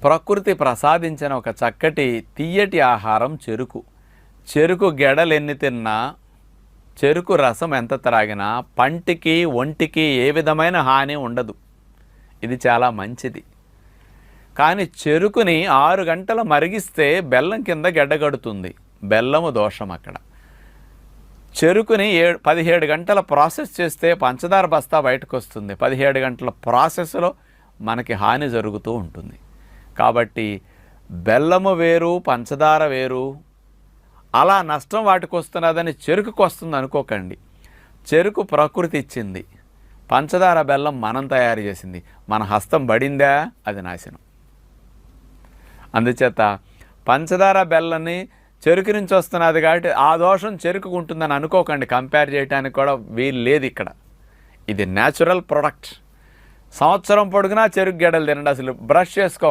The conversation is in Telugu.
ప్రకృతి ప్రసాదించిన ఒక చక్కటి తియ్యటి ఆహారం చెరుకు. చెరుకు గెడలు ఎన్ని తిన్నా, చెరుకు రసం ఎంత త్రాగినా పంటికి ఒంటికి ఏ విధమైన హాని ఉండదు. ఇది చాలా మంచిది. కానీ చెరుకుని 6 గంటలు మరిగిస్తే బెల్లం కింద గడ్డగడుతుంది. బెల్లము దోషం అక్కడ. చెరుకుని 17 గంటల ప్రాసెస్ చేస్తే పంచదార బస్తా బయటకు వస్తుంది. 17 గంటల ప్రాసెస్లో మనకి హాని జరుగుతూ ఉంటుంది. కాబట్టి బెల్లము వేరు, పంచదార వేరు. అలా నష్టం వాటికి వస్తున్నదని చెరుకుకు వస్తుంది అనుకోకండి. చెరుకు ప్రకృతి ఇచ్చింది, పంచదార బెల్లం మనం తయారు చేసింది. మన హస్తం పడిందా అది నాశనం. అందుచేత పంచదార బెల్లాన్ని చెరుకు నుంచి వస్తున్నది కాబట్టి ఆ దోషం చెరుకుకు ఉంటుందని అనుకోకండి. కంపేర్ చేయడానికి కూడా వీలు లేదు ఇక్కడ. ఇది న్యాచురల్ ప్రొడక్ట్. సంవత్సరం పొడుగునా చెరుకు గెడలు తినండి. అసలు బ్రష్ చేసుకో